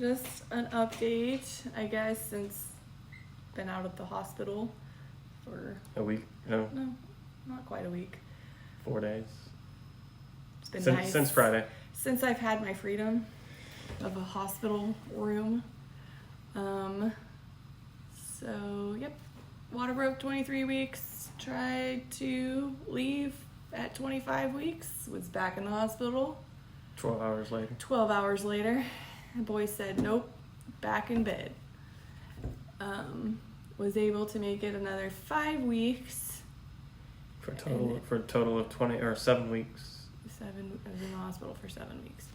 just an update, I guess, since been out of the hospital for A week? No, no, not quite a week. 4 days. It's been Since, nice since Friday. since I've had my freedom of a hospital room. So yep, water broke 23 weeks. Tried to leave at 25 weeks. Was back in the hospital. 12 hours later. 12 hours later, the boy said, nope, back in bed. Was able to make it another 5 weeks. For a total of 20 or 7 weeks. I was in the hospital for 7 weeks.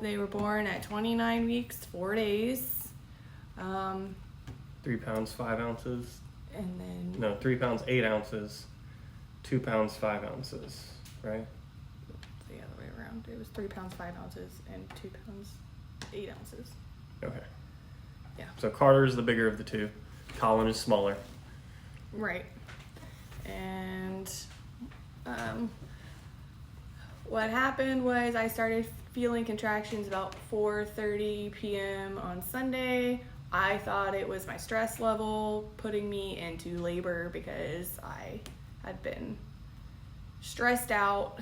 They were born at 29 weeks, 4 days. 3 pounds 5 ounces. And then No, 3 pounds 8 ounces. 2 pounds 5 ounces. Right? the other way around. It was 3 pounds 5 ounces and 2 pounds 8 ounces. Okay. Yeah. So Carter is the bigger of the two. Colin is smaller. Right. And what happened was I started feeling contractions about 4:30 p.m. on Sunday. I thought it was my stress level putting me into labor because I had been stressed out,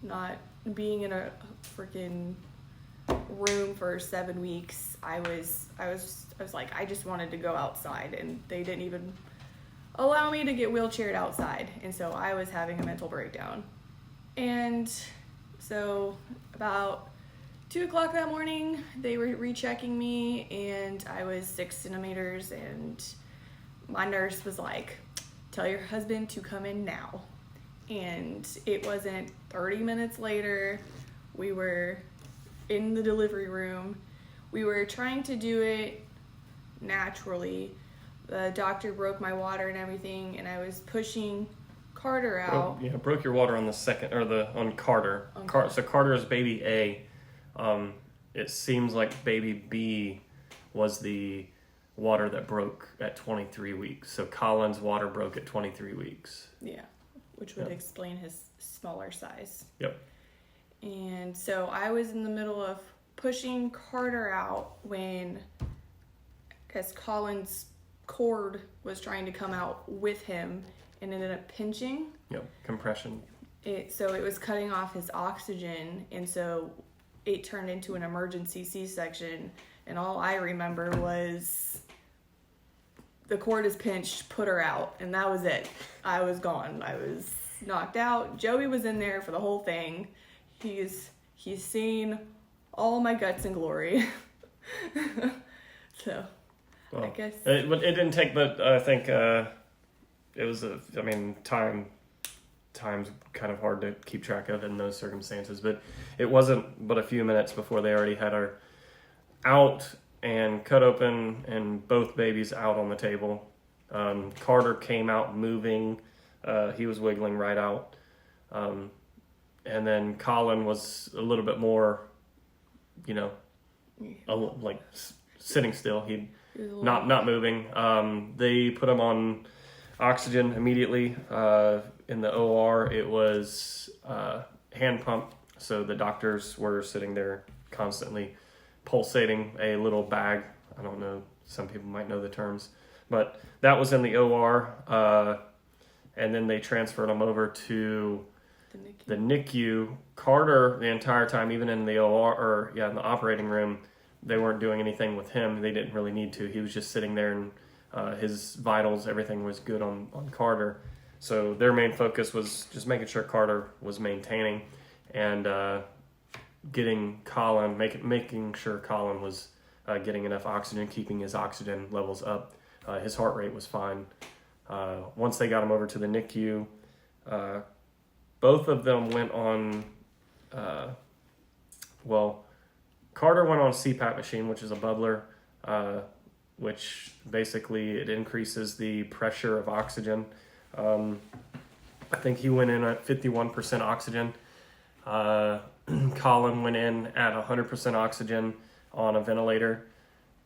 not being in a freaking room for 7 weeks. I was like, I just wanted to go outside, and they didn't even allow me to get wheelchaired outside, and so I was having a mental breakdown. And so about 2 o'clock that morning, they were rechecking me, and I was 6 centimeters, and my nurse was like, tell your husband to come in now. And it wasn't 30 minutes later, we were in the delivery room. We were trying to do it naturally. The doctor broke my water and everything, and I was pushing Carter out. Broke your water on the second, or on Carter. So Carter is baby A. It seems like baby B was the water that broke at 23 weeks. So Colin's water broke at 23 weeks. Yeah, which would explain his smaller size. Yep. And so I was in the middle of pushing Carter out because Colin's cord was trying to come out with him and ended up pinching. Yep, compression. So it was cutting off his oxygen, and so it turned into an emergency C-section, and all I remember was the cord is pinched, put her out, and that was it. I was gone. I was knocked out. Joey was in there for the whole thing. He's seen all my guts and glory. So, Well, I guess it didn't take, but I think it was time's kind of hard to keep track of in those circumstances, but it wasn't but a few minutes before they already had her out and cut open and both babies out on the table. Carter came out moving. He was wiggling right out. And then Colin was a little bit more, like sitting still. He not moving. They put him on oxygen immediately. In the OR, it was hand pump. So the doctors were sitting there constantly pulsating a little bag. I don't know. Some people might know the terms, but that was in the OR. And then they transferred him over to the NICU. Carter, the entire time, even in the OR, in the operating room, they weren't doing anything with him. They didn't really need to. He was just sitting there, and his vitals, everything was good on Carter. So their main focus was just making sure Carter was maintaining and getting Colin, making sure Colin was getting enough oxygen, keeping his oxygen levels up. His heart rate was fine. Once they got him over to the NICU, both of them went on, Carter went on a CPAP machine, which is a bubbler, which basically it increases the pressure of oxygen. I think he went in at 51% oxygen. Colin went in at 100% oxygen on a ventilator,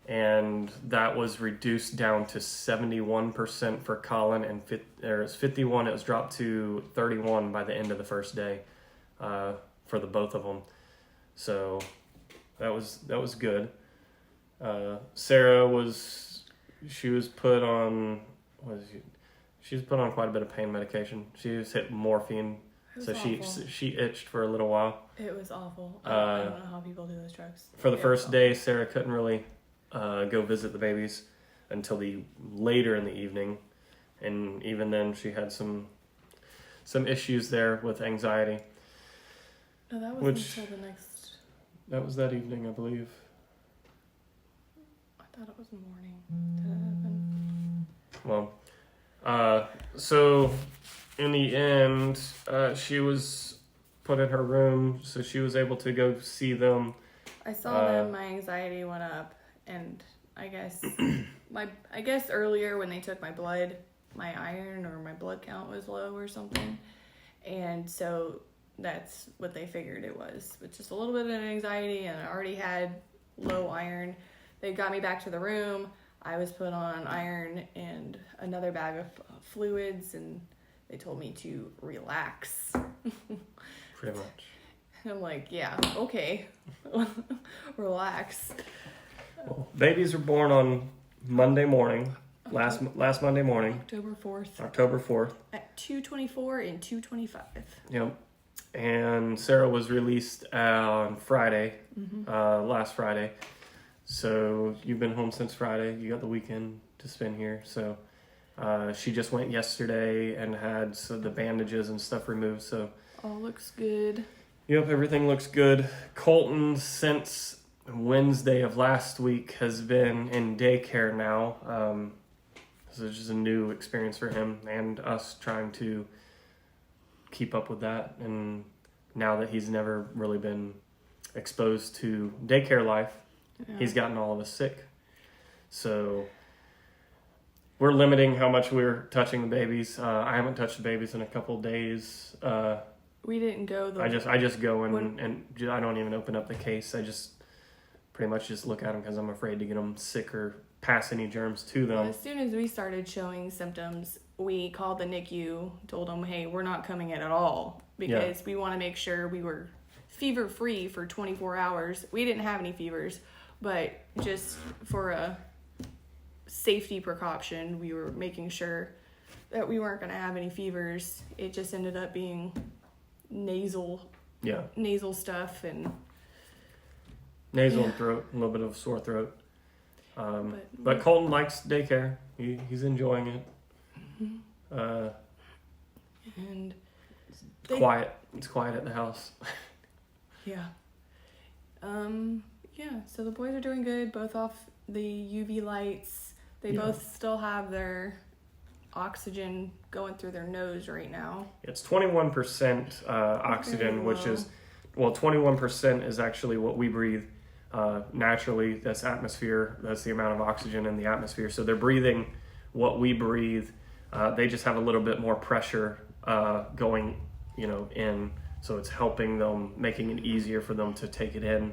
and that was reduced down to 71% for Colin, and it was 51. It was dropped to 31 by the end of the first day for the both of them. So that was good. Sarah was put on she was put on quite a bit of pain medication. She was hit morphine, so awful. she itched for a little while. It was awful. I don't know how people do those drugs. For the first day, Sarah couldn't really go visit the babies until later in the evening, and even then she had some issues there with anxiety. No, that wasn't until the next. That was that evening, I believe. I thought it was morning. Did that happen? Well, so in the end, she was put in her room, so she was able to go see them. I saw them. My anxiety went up, and I guess earlier when they took my blood, my iron or my blood count was low or something, and so that's what they figured it was. But just a little bit of anxiety, and I already had low iron. They got me back to the room. I was put on iron and another bag of fluids, and they told me to relax. Pretty much. And I'm like, yeah, okay, relax. Well, babies were born on Monday morning, last Monday morning, October 4th. October 4th. At 2:24 and 2:25. Yep. And Sarah was released on Friday, last Friday. So you've been home since Friday. You got the weekend to spend here. So she just went yesterday and had the bandages and stuff removed. So all looks good. Yep, everything looks good. Colton, since Wednesday of last week, has been in daycare now. So it's just a new experience for him and us trying to keep up with that. And now that he's never really been exposed to daycare life, he's gotten all of us sick. So we're limiting how much we're touching the babies. I haven't touched the babies in a couple of days. We didn't go. I just go and I don't even open up the case. I just pretty much just look at them because I'm afraid to get them sick or pass any germs to them. As soon as we started showing symptoms, we called the NICU, told them, hey, we're not coming in at all because we want to make sure we were fever free for 24 hours. We didn't have any fevers, but just for a safety precaution, we were making sure that we weren't going to have any fevers. It just ended up being nasal stuff and nasal and throat, a little bit of sore throat. But Colton likes daycare. He's enjoying it. And quiet. It's quiet at the house. Yeah. So the boys are doing good, both off the UV lights. They both still have their oxygen going through their nose right now. It's 21% oxygen, which is, 21% is actually what we breathe naturally. That's atmosphere. That's the amount of oxygen in the atmosphere. So they're breathing what we breathe. They just have a little bit more pressure going, in. So it's helping them, making it easier for them to take it in.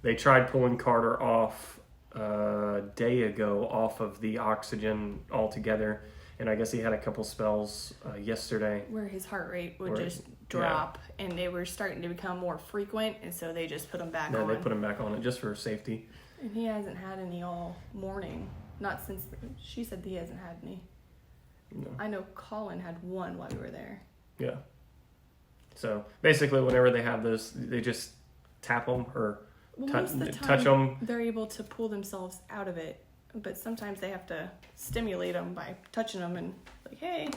They tried pulling Carter off a day ago off of the oxygen altogether, and I guess he had a couple spells yesterday where his heart rate would just drop, and they were starting to become more frequent, and so they just put him back on. They put him back on it just for safety. And he hasn't had any all morning. Not since she said he hasn't had any. No. I know Colin had one while we were there. Yeah. So basically, whenever they have those, they just tap them or most of the time, touch them. They're able to pull themselves out of it, but sometimes they have to stimulate them by touching them and like, hey,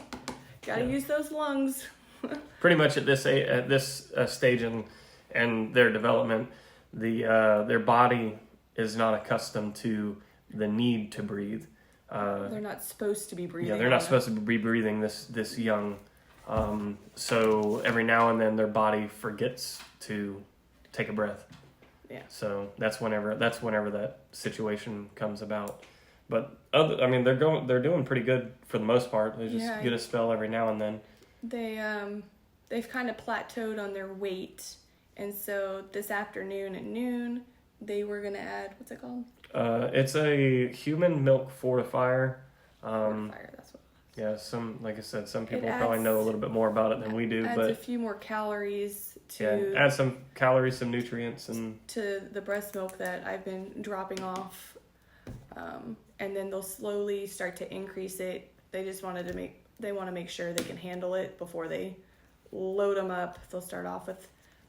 gotta use those lungs. Pretty much at this stage in their development, their body is not accustomed to the need to breathe. They're not supposed to be breathing. Yeah, they're not supposed to be breathing this young. So every now and then their body forgets to take a breath. Yeah. So that's whenever that situation comes about. But they're doing pretty good for the most part. They just get a spell every now and then. They've kind of plateaued on their weight, and so this afternoon at noon they were gonna add, what's it called? It's a human milk fortifier. Fortifier, that's what it was. Yeah, like I said, some It people probably know a little bit more about it than we do, adds but a few more calories add some calories, some nutrients, and to the breast milk that I've been dropping off, and then they'll slowly start to increase it. They just want to make sure they can handle it before they load them up. They'll start off with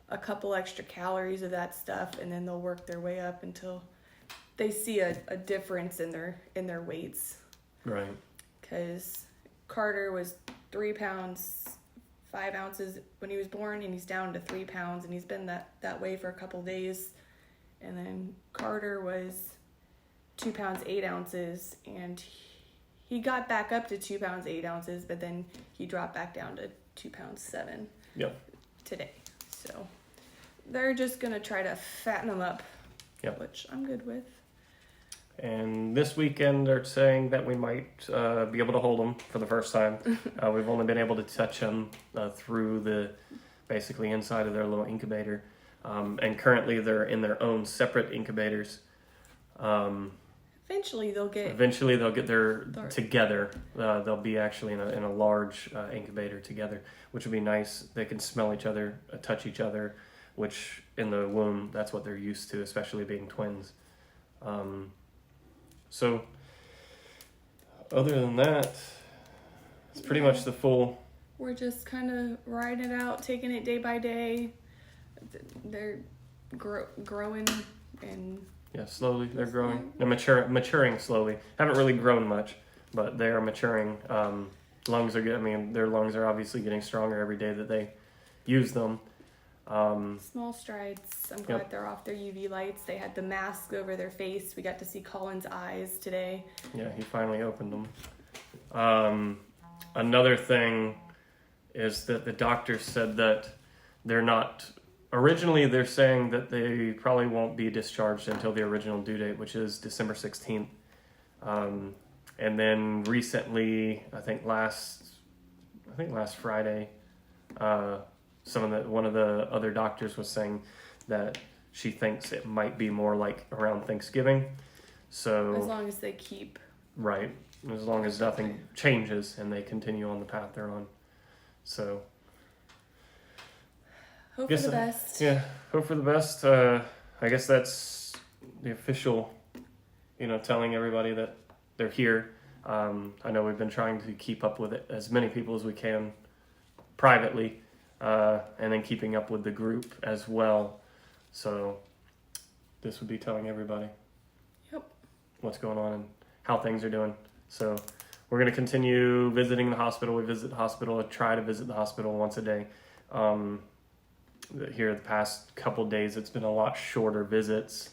a couple extra calories of that stuff, and then they'll work their way up until they see a difference in their weights. right. Because Carter was 3 pounds 5 ounces when he was born, and he's down to 3 pounds, and he's been that way for a couple days. And then Carter was 2 pounds 8 ounces, and he got back up to 2 pounds 8 ounces, but then he dropped back down to 2 pounds 7 today. So they're just gonna try to fatten him up, which I'm good with. And this weekend, they're saying that we might be able to hold them for the first time. We've only been able to touch them through basically inside of their little incubator. And currently they're in their own separate incubators. Eventually they'll get their together. They'll be actually in a large incubator together, which would be nice. They can smell each other, touch each other, which in the womb, that's what they're used to, especially being twins. So, other than that, it's pretty much the full. We're just kind of riding it out, taking it day by day. They're growing and slowly they're growing. They're maturing slowly. Haven't really grown much, but they are maturing. Lungs are good. I mean, their lungs are obviously getting stronger every day that they use them. Small strides. I'm glad they're off their UV lights. They had the mask over their face. We got to see Colin's eyes today. Yeah, he finally opened them. Another thing is that the doctors said that they're not... Originally, they're saying that they probably won't be discharged until the original due date, which is December 16th. And then recently, I think last Friday, one of the other doctors was saying that she thinks it might be more like around Thanksgiving. So as long as they keep right, as long as nothing changes and they continue on the path they're on. So hope for the best. Hope for the best. I guess that's the official, telling everybody that they're here. I know we've been trying to keep up with it as many people as we can privately. And then keeping up with the group as well. So this would be telling everybody what's going on and how things are doing. So we're going to continue visiting the hospital. We visit the hospital, try to visit the hospital once a day. Here the past couple days, it's been a lot shorter visits,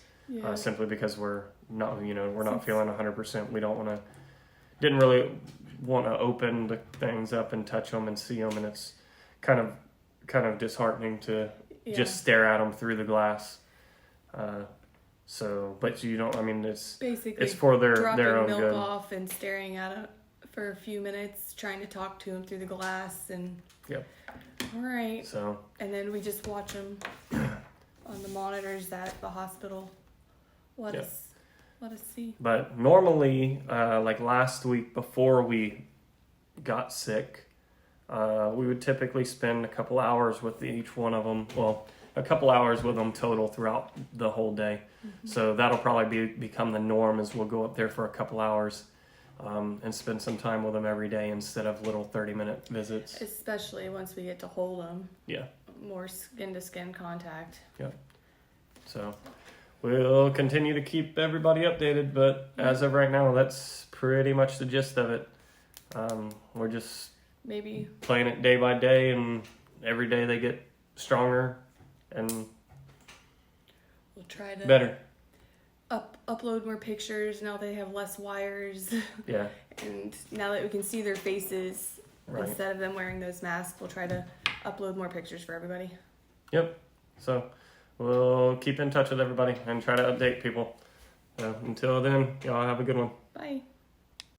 simply because we're not feeling 100%. We didn't really want to open the things up and touch them and see them, and it's kind of disheartening to just stare at them through the glass. But you don't. I mean, it's basically it's for their own milk good. Off and staring at it for a few minutes, trying to talk to them through the glass, and all right. So and then we just watch them on the monitors at the hospital. Let us see. But normally, like last week before we got sick, we would typically spend a couple hours with each one of them. Well, a couple hours with them total throughout the whole day. Mm-hmm. So that'll probably become the norm, as we'll go up there for a couple hours and spend some time with them every day instead of little 30-minute visits. Especially once we get to hold them. Yeah. More skin-to-skin contact. Yep. So we'll continue to keep everybody updated, but as of right now, that's pretty much the gist of it. We're just maybe playing it day by day, and every day they get stronger and we'll try to better. Upload more pictures now they have less wires. Yeah. And now that we can see their faces instead of them wearing those masks, we'll try to upload more pictures for everybody. Yep. So we'll keep in touch with everybody and try to update people. Until then, y'all have a good one. Bye.